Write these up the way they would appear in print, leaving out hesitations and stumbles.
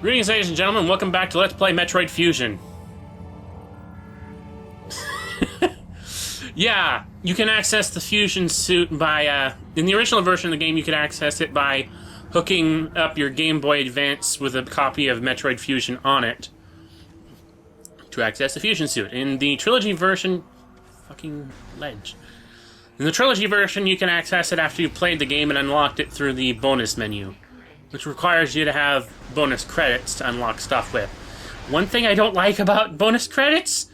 Greetings, ladies and gentlemen. Welcome back to Let's Play Metroid Fusion. Yeah, you can access the Fusion suit by, in the original version of the game, you could access it by hooking up your Game Boy Advance with a copy of Metroid Fusion on it to access the Fusion suit. In the Trilogy version... Fucking ledge. In the Trilogy version, you can access it after you've played the game and unlocked it through the bonus menu, which requires you to have bonus credits to unlock stuff with. One thing I don't like about bonus credits?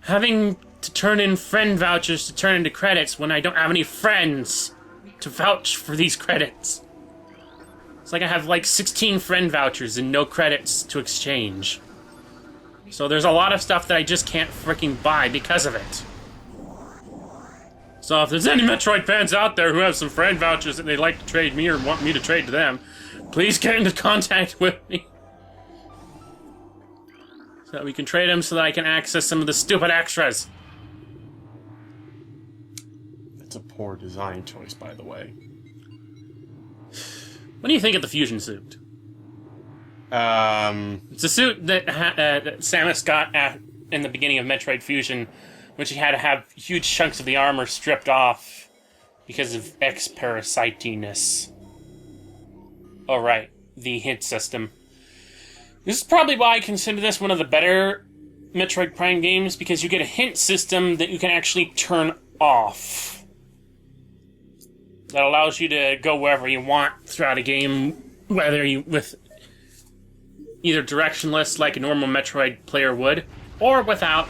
Having to turn in friend vouchers to turn into credits when I don't have any friends to vouch for these credits. It's like I have like 16 friend vouchers and no credits to exchange. So there's a lot of stuff that I just can't freaking buy because of it. So if there's any Metroid fans out there who have some friend vouchers that they'd like to trade me or want me to trade to them, please get into contact with me. So that we can trade them so that I can access some of the stupid extras. That's a poor design choice, by the way. What do you think of the Fusion suit? It's a suit that, that Samus got in the beginning of Metroid Fusion, when she had to have huge chunks of the armor stripped off because of X-parasitiness. Oh, right. The hint system. This is probably why I consider this one of the better Metroid Prime games, because you get a hint system that you can actually turn off. That allows you to go wherever you want throughout a game, whether you with either directionless like a normal Metroid player would, or without,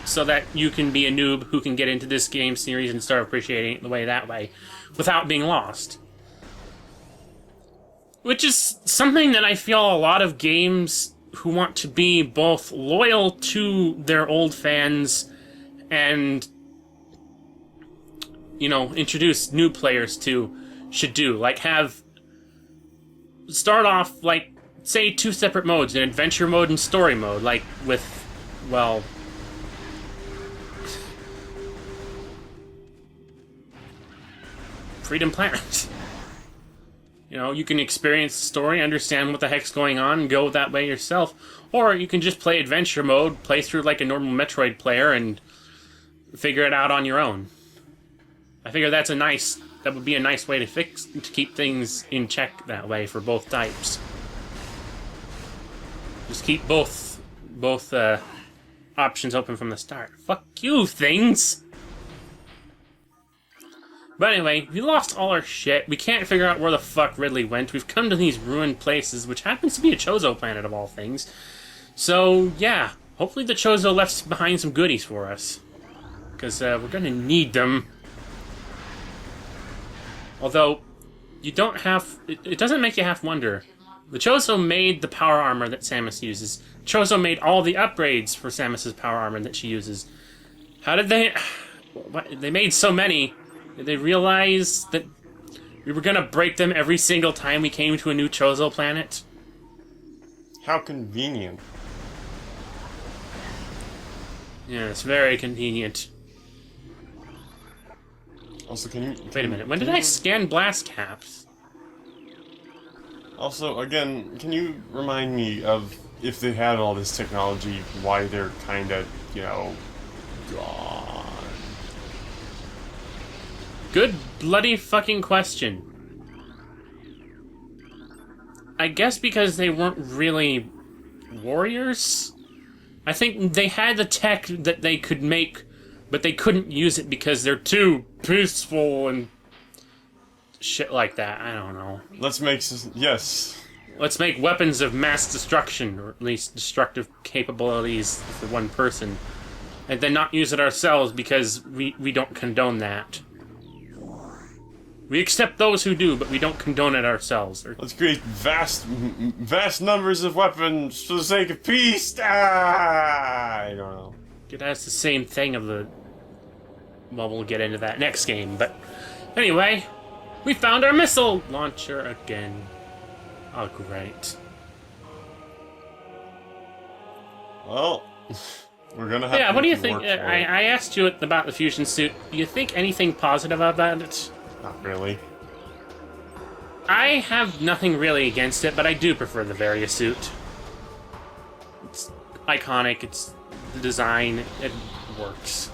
so that you can be a noob who can get into this game series and start appreciating it that way, without being lost. Which is something that I feel a lot of games who want to be both loyal to their old fans and, you know, introduce new players to should do. Like, start off, like, say, two separate modes, an adventure mode and story mode, like with, well... Freedom Planet. You know, you can experience the story, understand what the heck's going on, and go that way yourself. Or you can just play adventure mode, play through like a normal Metroid player, and figure it out on your own. I figure that would be a nice way to keep things in check that way for both types. Just keep both options open from the start. Fuck you, things! But anyway, we lost all our shit. We can't figure out where the fuck Ridley went. We've come to these ruined places, which happens to be a Chozo planet of all things. So, yeah. Hopefully the Chozo left behind some goodies for us. Because we're gonna need them. Although, you don't have... It doesn't make you half wonder. The Chozo made the power armor that Samus uses. Chozo made all the upgrades for Samus's power armor that she uses. How did they... They made so many... Did they realize that we were gonna break them every single time we came to a new Chozo planet? How convenient. Yeah, it's very convenient. Also, can you... Wait a minute, when did I scan blast caps? Also, again, can you remind me of, if they had all this technology, why they're kinda, you know, gone? Good bloody fucking question. I guess because they weren't really warriors? I think they had the tech that they could make, but they couldn't use it because they're too peaceful and shit like that. I don't know. Let's make... Yes. Let's make weapons of mass destruction, or at least destructive capabilities for one person, and then not use it ourselves because we don't condone that. We accept those who do, but we don't condone it ourselves. Let's create vast numbers of weapons for the sake of peace. I don't know. That's the same thing of the... Well, we'll get into that next game, but... Anyway, we found our missile launcher again. Oh, great. Well, we're gonna have to... Yeah, what do you think? I asked you about the Fusion suit. Do you think anything positive about it? Not really. I have nothing really against it, but I do prefer the Varia suit. It's iconic, it's the design, it works.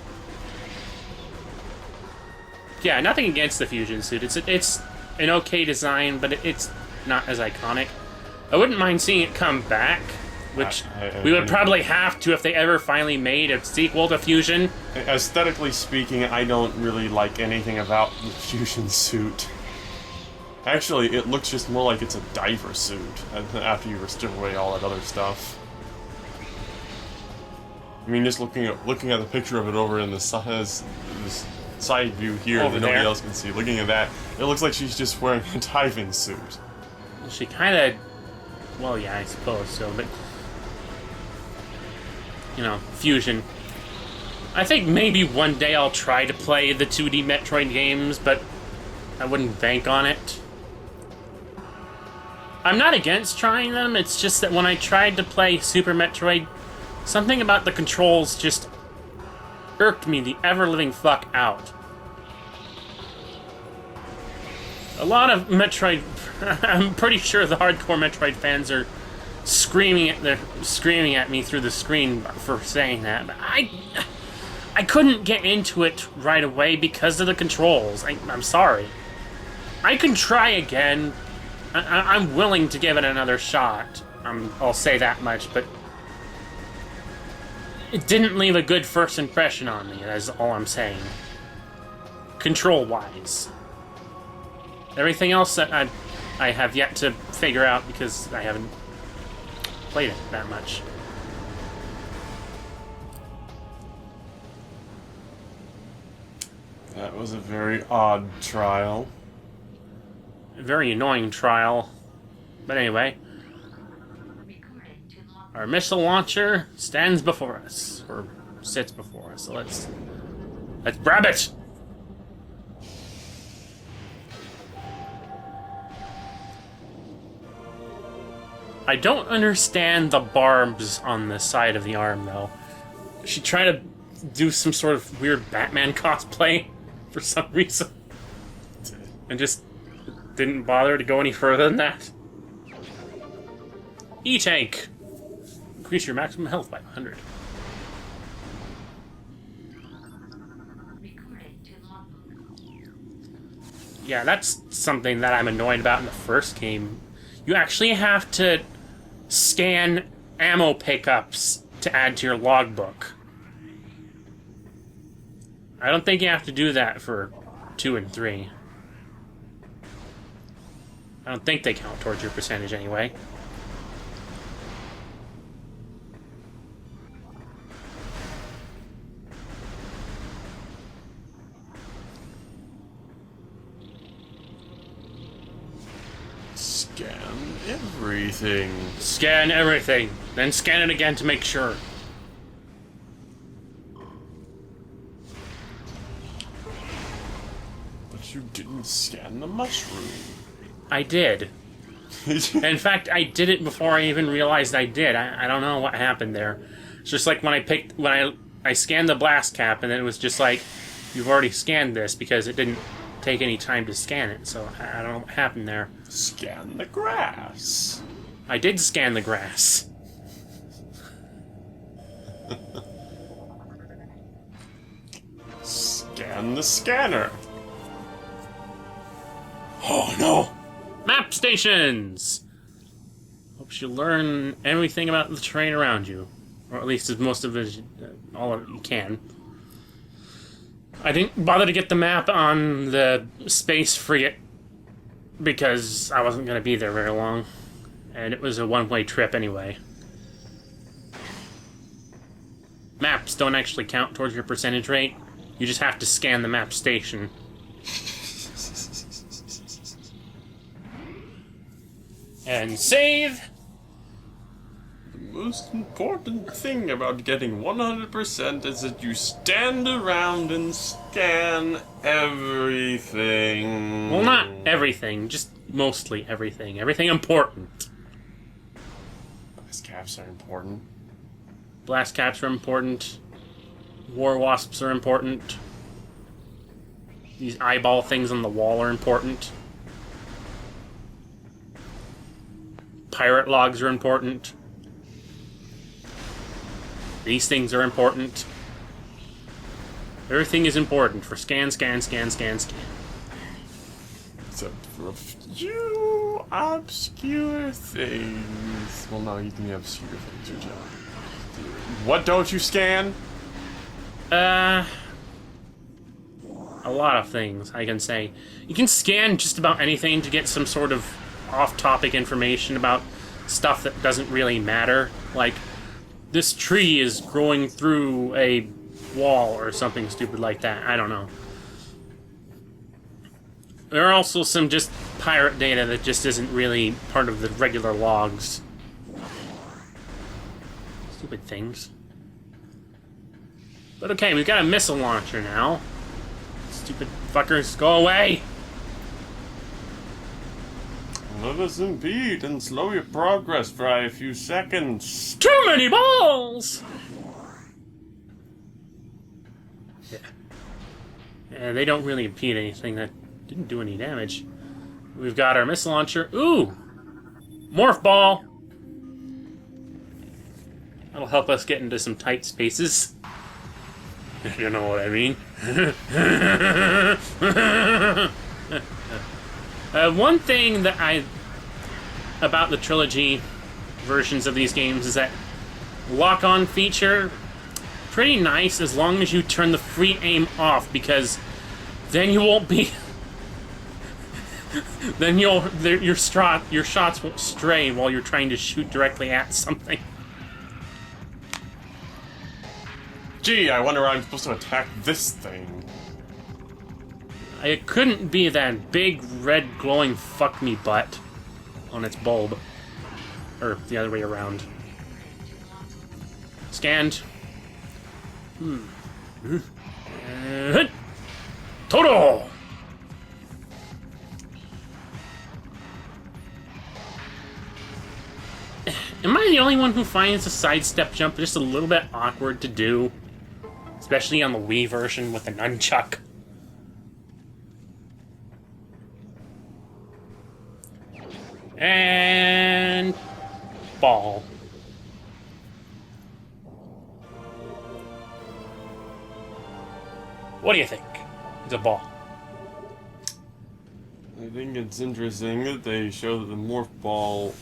Yeah, nothing against the fusion suit. It's an okay design, but it's not as iconic. I wouldn't mind seeing it come back, which we would probably have to if they ever finally made a sequel to Fusion. Aesthetically speaking, I don't really like anything about the fusion suit. Actually, it looks just more like it's a diver suit after you strip away all that other stuff. I mean, just looking at the picture of it over in the side view here over that nobody there. else can see. Looking at that, it looks like she's just wearing a diving suit. She kind of... Well, yeah, I suppose so, but... You know, Fusion. I think maybe one day I'll try to play the 2D Metroid games, but I wouldn't bank on it. I'm not against trying them, it's just that when I tried to play Super Metroid, something about the controls just irked me the ever-living fuck out. A lot of Metroid... I'm pretty sure the hardcore Metroid fans are screaming at me through the screen for saying that, but I couldn't get into it right away because of the controls. I'm sorry. I can try again. I'm willing to give it another shot. I'll say that much, but it didn't leave a good first impression on me, that's all I'm saying. Control-wise. Everything else that I have yet to figure out because I haven't played it that much. That was a very odd trial. A very annoying trial. But anyway. Our missile launcher stands before us. Or sits before us. So let's grab it! I don't understand the barbs on the side of the arm, though. She tried to do some sort of weird Batman cosplay for some reason. And just didn't bother to go any further than that. E-Tank! Increase your maximum health by 100. Yeah, that's something that I'm annoyed about in the first game. You actually have to scan ammo pickups to add to your logbook. I don't think you have to do that for 2 and 3. I don't think they count towards your percentage anyway. Scan everything. Scan everything, then scan it again to make sure. But you didn't scan the mushroom. I did. In fact, I did it before I even realized I did. I don't know what happened there. It's just like when I scanned the blast cap, and then it was just like, you've already scanned this, because it didn't take any time to scan it, so I don't know what happened there. Scan the grass. I did scan the grass. Scan the scanner. Oh no! Map stations! Hopes you learn everything about the terrain around you. Or at least as most of it, all of it you can. I didn't bother to get the map on the space frigate because I wasn't going to be there very long. And it was a one-way trip anyway. Maps don't actually count towards your percentage rate. You just have to scan the map station. And save! The most important thing about getting 100% is that you stand around and scan everything. Well, not everything, just mostly everything. Everything important. Blast caps are important. Blast caps are important. War wasps are important. These eyeball things on the wall are important. pirate logs are important. These things are important. Everything is important for scan. Except for a few obscure things. Well, no, you can be obscure things, or Joe. What don't you scan? A lot of things, I can say. You can scan just about anything to get some sort of off-topic information about stuff that doesn't really matter. Like, this tree is growing through a wall or something stupid like that. I don't know. There are also some just pirate data that just isn't really part of the regular logs. Stupid things. But okay, we've got a missile launcher now. Stupid fuckers, go away! Let us impede and slow your progress by a few seconds. Too many balls! Yeah, they don't really impede anything. That didn't do any damage. We've got our missile launcher. Ooh! Morph ball! That'll help us get into some tight spaces. You know what I mean. One thing that about the Trilogy versions of these games is that lock-on feature, pretty nice as long as you turn the free aim off, because then you won't be... then your shots won't stray while you're trying to shoot directly at something. Gee, I wonder how I'm supposed to attack this thing. It couldn't be that big, red, glowing fuck-me butt on its bulb. Or the other way around. Scanned. Total! Am I the only one who finds the sidestep jump just a little bit awkward to do? Especially on the Wii version with the nunchuck. And... ball. What do you think? It's a ball. I think it's interesting that they show that the morph ball...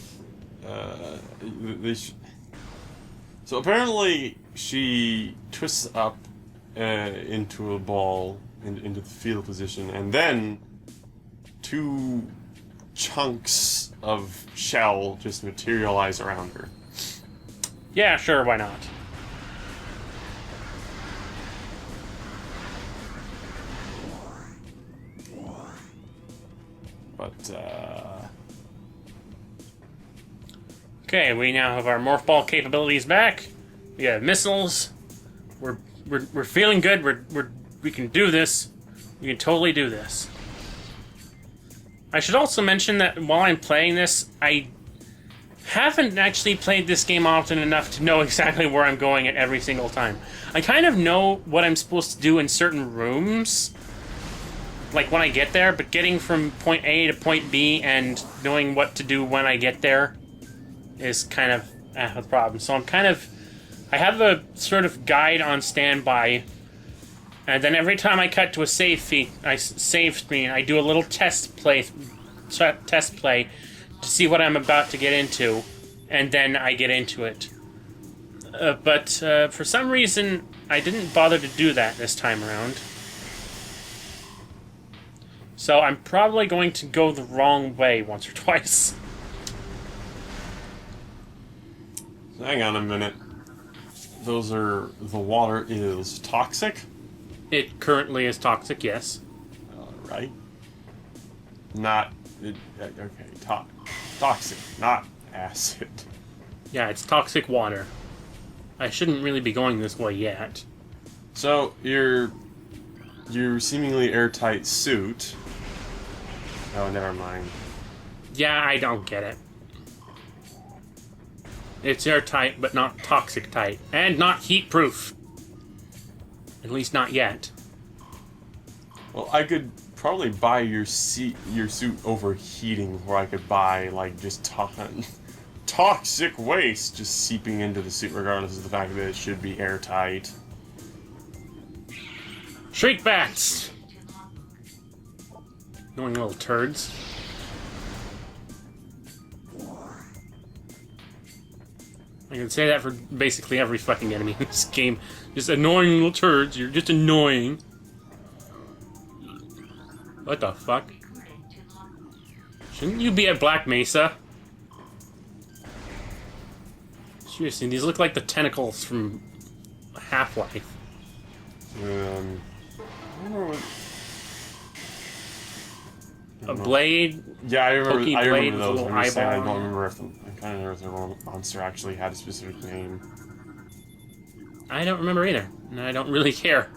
So apparently she twists up into a ball, into the fetal position, and then two chunks of shell just materialize around her. Yeah, sure, why not? But, Okay, we now have our morph ball capabilities back. We have missiles. We're feeling good. We can do this. We can totally do this. I should also mention that while I'm playing this, I haven't actually played this game often enough to know exactly where I'm going at every single time. I kind of know what I'm supposed to do in certain rooms, like when I get there, but getting from point A to point B and knowing what to do when I get there is kind of a problem. So I have a sort of guide on standby, and then every time I cut to a save screen, I do a little test play to see what I'm about to get into, and then I get into it. But for some reason, I didn't bother to do that this time around. So I'm probably going to go the wrong way once or twice. hang on a minute. The water is toxic? It currently is toxic, yes. Alright. Toxic, not acid. Yeah, it's toxic water. I shouldn't really be going this way yet. So, your seemingly airtight suit... Oh, never mind. Yeah, I don't get it. It's airtight, but not toxic tight. And not heat-proof. At least not yet. Well, I could probably buy your suit overheating, where I could buy, like, just toxic waste just seeping into the suit, regardless of the fact that it should be airtight. Shriek bats! Annoying little turds. I can say that for basically every fucking enemy in this game. Just annoying little turds. You're just annoying. What the fuck? Shouldn't you be at Black Mesa? Seriously, these look like the tentacles from Half-Life. I don't know what... A blade? Yeah, I remember. Pokey I blade remember with a those. little I'm just saying, I eyeball don't on it. remember if I kind of remember if the monster actually had a specific name. I don't remember either, and I don't really care.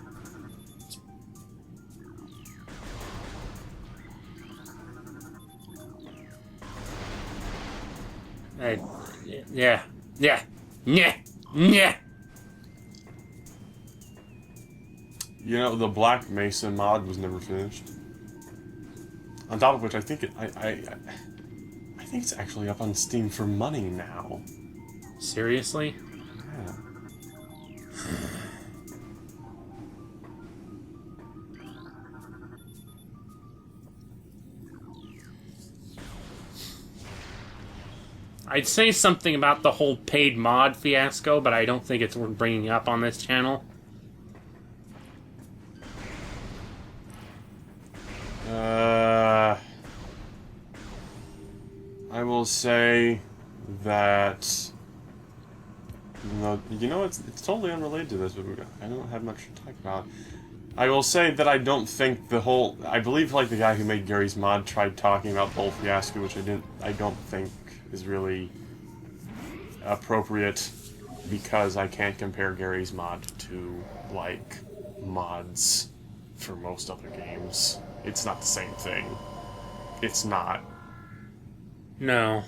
Yeah. You know, the Black Mesa mod was never finished. On top of which, I think I think it's actually up on Steam for money now. Seriously? Yeah. I'd say something about the whole paid mod fiasco, but I don't think it's worth bringing up on this channel. I will say that... You know, it's totally unrelated to this, but I don't have much to talk about. I will say that I don't think the whole... I believe, like, the guy who made Gary's mod tried talking about the whole fiasco, which I don't think is really appropriate, because I can't compare Gary's mod to, like, mods for most other games. It's not the same thing. It's not. No.